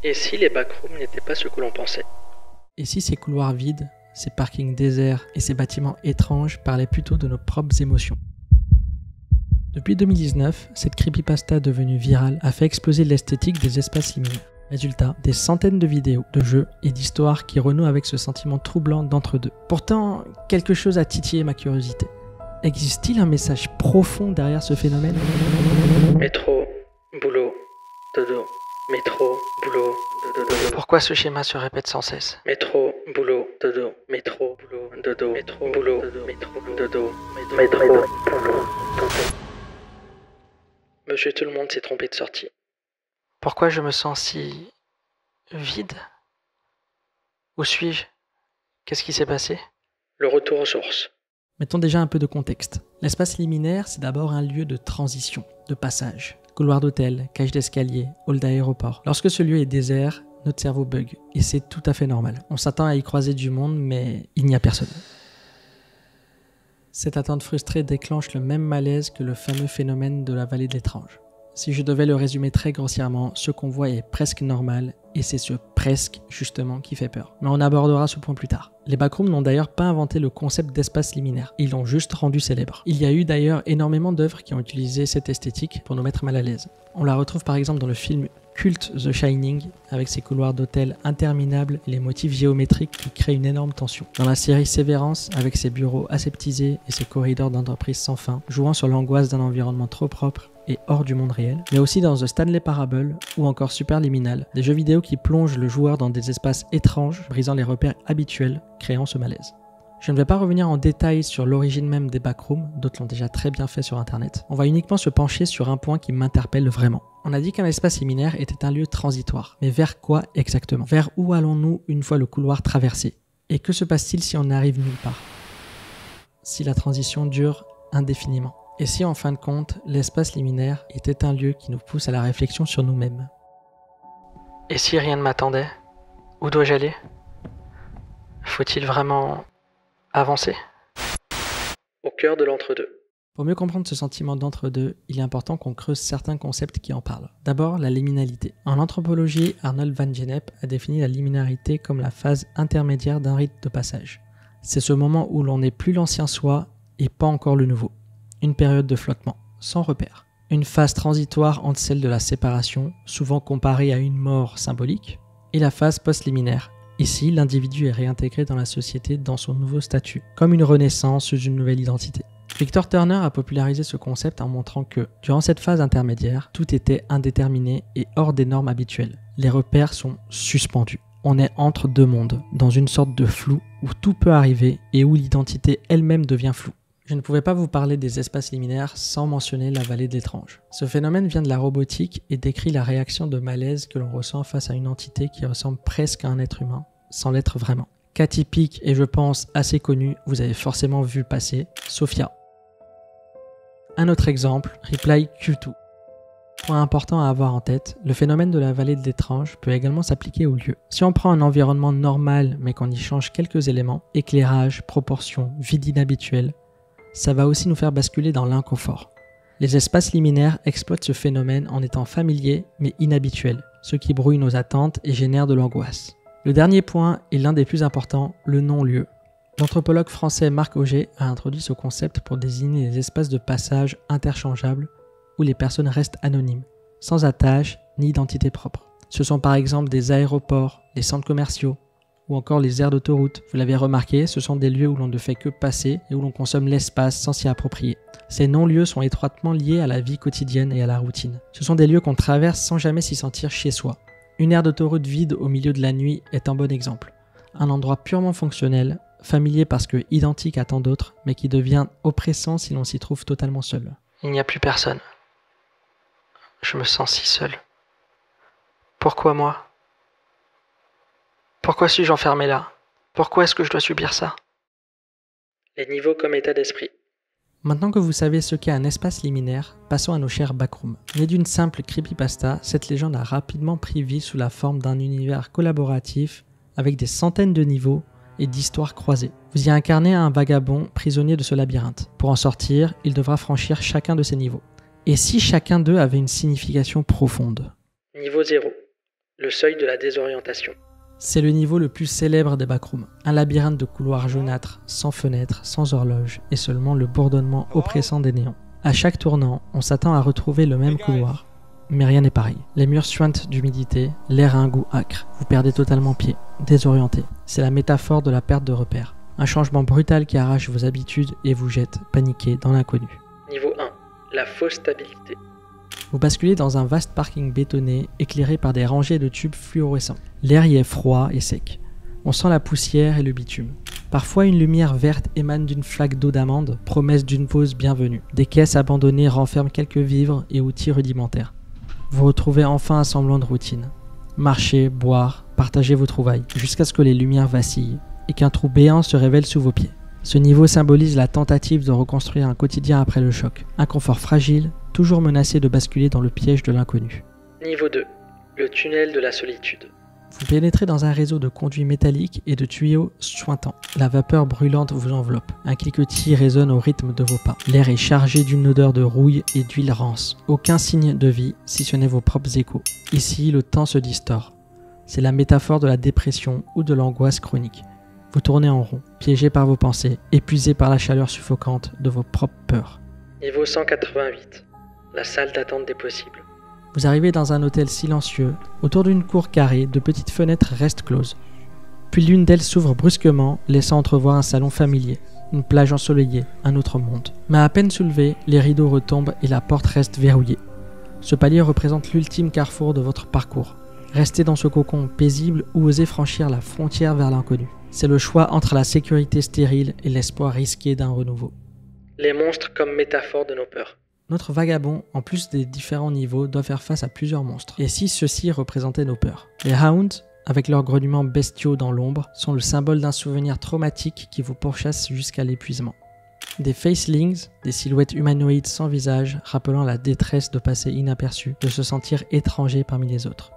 Et si les backrooms n'étaient pas ce que l'on pensait? Et si ces couloirs vides, ces parkings déserts et ces bâtiments étranges parlaient plutôt de nos propres émotions? Depuis 2019, cette creepypasta devenue virale a fait exploser l'esthétique des espaces liminaires. Résultat, des centaines de vidéos, de jeux et d'histoires qui renouent avec ce sentiment troublant d'entre-deux. Pourtant, quelque chose a titillé ma curiosité. Existe-t-il un message profond derrière ce phénomène? Métro, boulot, dodo. Métro, boulot, dodo. Pourquoi ce schéma se répète sans cesse? Métro, boulot, dodo. Métro, boulot, dodo. Métro, boulot, dodo. Métro, dodo. Métro, boulot, dodo. Monsieur tout le monde s'est trompé de sortie. Pourquoi je me sens si vide? Où suis-je? Qu'est-ce qui s'est passé? Le retour aux sources. Mettons déjà un peu de contexte. L'espace liminaire, c'est d'abord un lieu de transition, de passage. Couloir d'hôtel, cage d'escalier, hall d'aéroport. Lorsque ce lieu est désert, notre cerveau bug. Et c'est tout à fait normal. On s'attend à y croiser du monde, mais il n'y a personne. Cette attente frustrée déclenche le même malaise que le fameux phénomène de la vallée de l'étrange. Si je devais le résumer très grossièrement, ce qu'on voit est presque normal, et c'est ce presque, justement, qui fait peur. Mais on abordera ce point plus tard. Les backrooms n'ont d'ailleurs pas inventé le concept d'espace liminaire, ils l'ont juste rendu célèbre. Il y a eu d'ailleurs énormément d'œuvres qui ont utilisé cette esthétique pour nous mettre mal à l'aise. On la retrouve par exemple dans le film culte The Shining, avec ses couloirs d'hôtel interminables et les motifs géométriques qui créent une énorme tension. Dans la série Severance, avec ses bureaux aseptisés et ses corridors d'entreprise sans fin, jouant sur l'angoisse d'un environnement trop propre et hors du monde réel, mais aussi dans The Stanley Parable ou encore Superliminal, des jeux vidéo qui plongent le joueur dans des espaces étranges, brisant les repères habituels, créant ce malaise. Je ne vais pas revenir en détail sur l'origine même des backrooms, d'autres l'ont déjà très bien fait sur internet. On va uniquement se pencher sur un point qui m'interpelle vraiment. On a dit qu'un espace liminaire était un lieu transitoire, mais vers quoi exactement? Vers où allons-nous une fois le couloir traversé? Et que se passe-t-il si on n'arrive nulle part? Si la transition dure indéfiniment? Et si en fin de compte, l'espace liminaire était un lieu qui nous pousse à la réflexion sur nous-mêmes? Et si rien ne m'attendait? Où dois-je aller? Faut-il vraiment avancer? Au cœur de l'entre-deux. Pour mieux comprendre ce sentiment d'entre-deux, il est important qu'on creuse certains concepts qui en parlent. D'abord, la liminalité. En anthropologie, Arnold van Gennep a défini la liminarité comme la phase intermédiaire d'un rite de passage. C'est ce moment où l'on n'est plus l'ancien soi et pas encore le nouveau. Une période de flottement, sans repère. Une phase transitoire entre celle de la séparation, souvent comparée à une mort symbolique, et la phase post-liminaire. Ici, l'individu est réintégré dans la société dans son nouveau statut, comme une renaissance sous une nouvelle identité. Victor Turner a popularisé ce concept en montrant que, durant cette phase intermédiaire, tout était indéterminé et hors des normes habituelles. Les repères sont suspendus. On est entre deux mondes, dans une sorte de flou où tout peut arriver et où l'identité elle-même devient floue. Je ne pouvais pas vous parler des espaces liminaires sans mentionner la vallée de l'étrange. Ce phénomène vient de la robotique et décrit la réaction de malaise que l'on ressent face à une entité qui ressemble presque à un être humain, sans l'être vraiment. Cas typique et je pense assez connu, vous avez forcément vu passer, Sophia. Un autre exemple, Reply Q2. Point important à avoir en tête, le phénomène de la vallée de l'étrange peut également s'appliquer au lieu. Si on prend un environnement normal mais qu'on y change quelques éléments, éclairage, proportions, vide inhabituel, ça va aussi nous faire basculer dans l'inconfort. Les espaces liminaires exploitent ce phénomène en étant familiers mais inhabituels, ce qui brouille nos attentes et génère de l'angoisse. Le dernier point est l'un des plus importants, le non-lieu. L'anthropologue français Marc Auger a introduit ce concept pour désigner les espaces de passage interchangeables où les personnes restent anonymes, sans attache ni identité propre. Ce sont par exemple des aéroports, les centres commerciaux ou encore les aires d'autoroute. Vous l'avez remarqué, ce sont des lieux où l'on ne fait que passer et où l'on consomme l'espace sans s'y approprier. Ces non-lieux sont étroitement liés à la vie quotidienne et à la routine. Ce sont des lieux qu'on traverse sans jamais s'y sentir chez soi. Une aire d'autoroute vide au milieu de la nuit est un bon exemple. Un endroit purement fonctionnel, familier parce que identique à tant d'autres, mais qui devient oppressant si l'on s'y trouve totalement seul. Il n'y a plus personne. Je me sens si seul. Pourquoi moi? Pourquoi suis-je enfermé là? Pourquoi est-ce que je dois subir ça? Les niveaux comme état d'esprit. Maintenant que vous savez ce qu'est un espace liminaire, passons à nos chers backrooms. Née d'une simple creepypasta, cette légende a rapidement pris vie sous la forme d'un univers collaboratif avec des centaines de niveaux et d'histoires croisées. Vous y incarnez un vagabond prisonnier de ce labyrinthe. Pour en sortir, il devra franchir chacun de ces niveaux. Et si chacun d'eux avait une signification profonde? Niveau 0. Le seuil de la désorientation. C'est le niveau le plus célèbre des backrooms. Un labyrinthe de couloirs jaunâtres, sans fenêtres, sans horloge, et seulement le bourdonnement oppressant des néons. À chaque tournant, on s'attend à retrouver le même couloir, mais rien n'est pareil. Les murs suintent d'humidité, l'air a un goût âcre. Vous perdez totalement pied, désorienté. C'est la métaphore de la perte de repères. Un changement brutal qui arrache vos habitudes et vous jette, paniqué, dans l'inconnu. Niveau 1. La fausse stabilité. Vous basculez dans un vaste parking bétonné, éclairé par des rangées de tubes fluorescents. L'air y est froid et sec. On sent la poussière et le bitume. Parfois, une lumière verte émane d'une flaque d'eau d'amande, promesse d'une pause bienvenue. Des caisses abandonnées renferment quelques vivres et outils rudimentaires. Vous retrouvez enfin un semblant de routine. Marchez, boire, partagez vos trouvailles, jusqu'à ce que les lumières vacillent et qu'un trou béant se révèle sous vos pieds. Ce niveau symbolise la tentative de reconstruire un quotidien après le choc. Un confort fragile, toujours menacé de basculer dans le piège de l'inconnu. Niveau 2. Le tunnel de la solitude. Vous pénétrez dans un réseau de conduits métalliques et de tuyaux suintants. La vapeur brûlante vous enveloppe. Un cliquetis résonne au rythme de vos pas. L'air est chargé d'une odeur de rouille et d'huile rance. Aucun signe de vie, si ce n'est vos propres échos. Ici, le temps se distord. C'est la métaphore de la dépression ou de l'angoisse chronique. Vous tournez en rond, piégé par vos pensées, épuisé par la chaleur suffocante de vos propres peurs. Niveau 188. La salle d'attente des possibles. Vous arrivez dans un hôtel silencieux. Autour d'une cour carrée, de petites fenêtres restent closes. Puis l'une d'elles s'ouvre brusquement, laissant entrevoir un salon familier, une plage ensoleillée, un autre monde. Mais à peine soulevés, les rideaux retombent et la porte reste verrouillée. Ce palier représente l'ultime carrefour de votre parcours. Restez dans ce cocon paisible ou osez franchir la frontière vers l'inconnu. C'est le choix entre la sécurité stérile et l'espoir risqué d'un renouveau. Les monstres comme métaphore de nos peurs. Notre vagabond, en plus des différents niveaux, doit faire face à plusieurs monstres. Et si ceux-ci représentaient nos peurs? Les Hounds, avec leurs grognements bestiaux dans l'ombre, sont le symbole d'un souvenir traumatique qui vous pourchasse jusqu'à l'épuisement. Des Facelings, des silhouettes humanoïdes sans visage, rappelant la détresse de passer inaperçu, de se sentir étranger parmi les autres.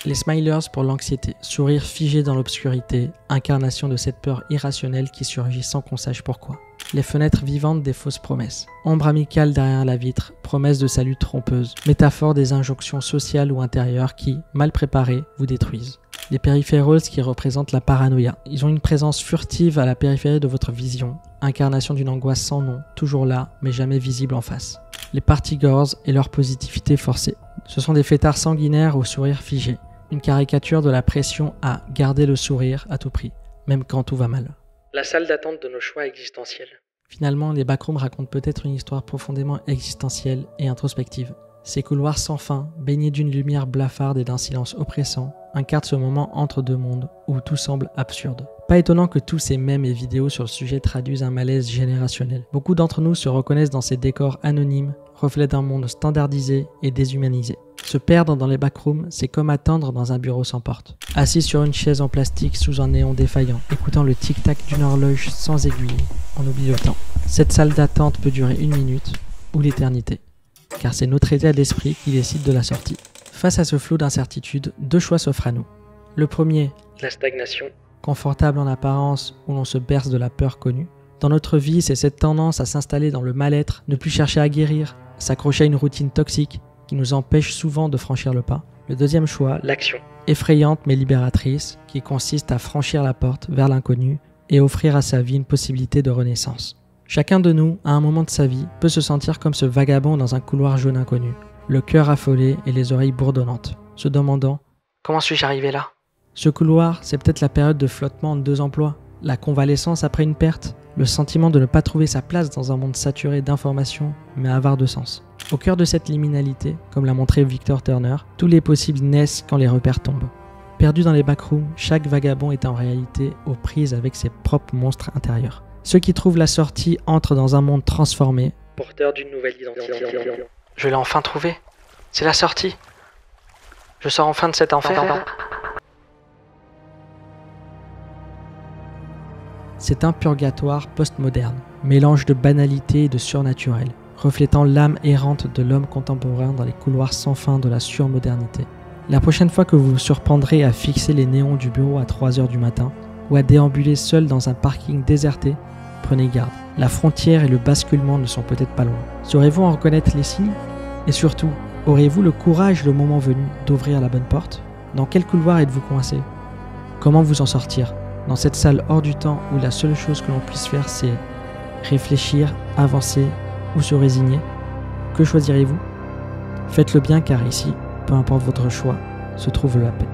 Les Smilers pour l'anxiété, sourire figé dans l'obscurité, incarnation de cette peur irrationnelle qui surgit sans qu'on sache pourquoi. Les fenêtres vivantes des fausses promesses, ombre amicale derrière la vitre, promesse de salut trompeuse, métaphore des injonctions sociales ou intérieures qui, mal préparées, vous détruisent. Les Peripherals qui représentent la paranoïa, ils ont une présence furtive à la périphérie de votre vision, incarnation d'une angoisse sans nom, toujours là, mais jamais visible en face. Les Partygores et leur positivité forcée, ce sont des fêtards sanguinaires au sourire figé, une caricature de la pression à garder le sourire à tout prix, même quand tout va mal. La salle d'attente de nos choix existentiels. Finalement, les backrooms racontent peut-être une histoire profondément existentielle et introspective. Ces couloirs sans fin, baignés d'une lumière blafarde et d'un silence oppressant, incarnent ce moment entre deux mondes où tout semble absurde. Pas étonnant que tous ces mèmes et vidéos sur le sujet traduisent un malaise générationnel. Beaucoup d'entre nous se reconnaissent dans ces décors anonymes, reflets d'un monde standardisé et déshumanisé. Se perdre dans les backrooms, c'est comme attendre dans un bureau sans porte. Assis sur une chaise en plastique sous un néon défaillant, écoutant le tic-tac d'une horloge sans aiguille, on oublie le temps. Cette salle d'attente peut durer 1 minute ou l'éternité, car c'est notre état d'esprit qui décide de la sortie. Face à ce flot d'incertitudes, 2 choix s'offrent à nous. Le premier, la stagnation. Confortable en apparence où l'on se berce de la peur connue. Dans notre vie, c'est cette tendance à s'installer dans le mal-être, ne plus chercher à guérir, s'accrocher à une routine toxique qui nous empêche souvent de franchir le pas. Le deuxième choix, l'action. Effrayante mais libératrice, qui consiste à franchir la porte vers l'inconnu et offrir à sa vie une possibilité de renaissance. Chacun de nous, à un moment de sa vie, peut se sentir comme ce vagabond dans un couloir jaune inconnu, le cœur affolé et les oreilles bourdonnantes, se demandant « Comment suis-je arrivé là ?» Ce couloir, c'est peut-être la période de flottement en 2 emplois, la convalescence après une perte, le sentiment de ne pas trouver sa place dans un monde saturé d'informations, mais avare de sens. Au cœur de cette liminalité, comme l'a montré Victor Turner, tous les possibles naissent quand les repères tombent. Perdu dans les backrooms, chaque vagabond est en réalité aux prises avec ses propres monstres intérieurs. Ceux qui trouvent la sortie entrent dans un monde transformé, porteur d'une nouvelle identité. Je l'ai enfin trouvé. C'est la sortie. Je sors enfin de cet enfer. C'est un purgatoire post-moderne, mélange de banalité et de surnaturel, reflétant l'âme errante de l'homme contemporain dans les couloirs sans fin de la surmodernité. La prochaine fois que vous vous surprendrez à fixer les néons du bureau à 3h du matin, ou à déambuler seul dans un parking déserté, prenez garde. La frontière et le basculement ne sont peut-être pas loin. Saurez-vous en reconnaître les signes? Et surtout, aurez-vous le courage le moment venu d'ouvrir la bonne porte? Dans quel couloir êtes-vous coincé? Comment vous en sortir? Dans cette salle hors du temps où la seule chose que l'on puisse faire c'est réfléchir, avancer ou se résigner, que choisirez-vous? Faites le bien car ici, peu importe votre choix, se trouve la paix.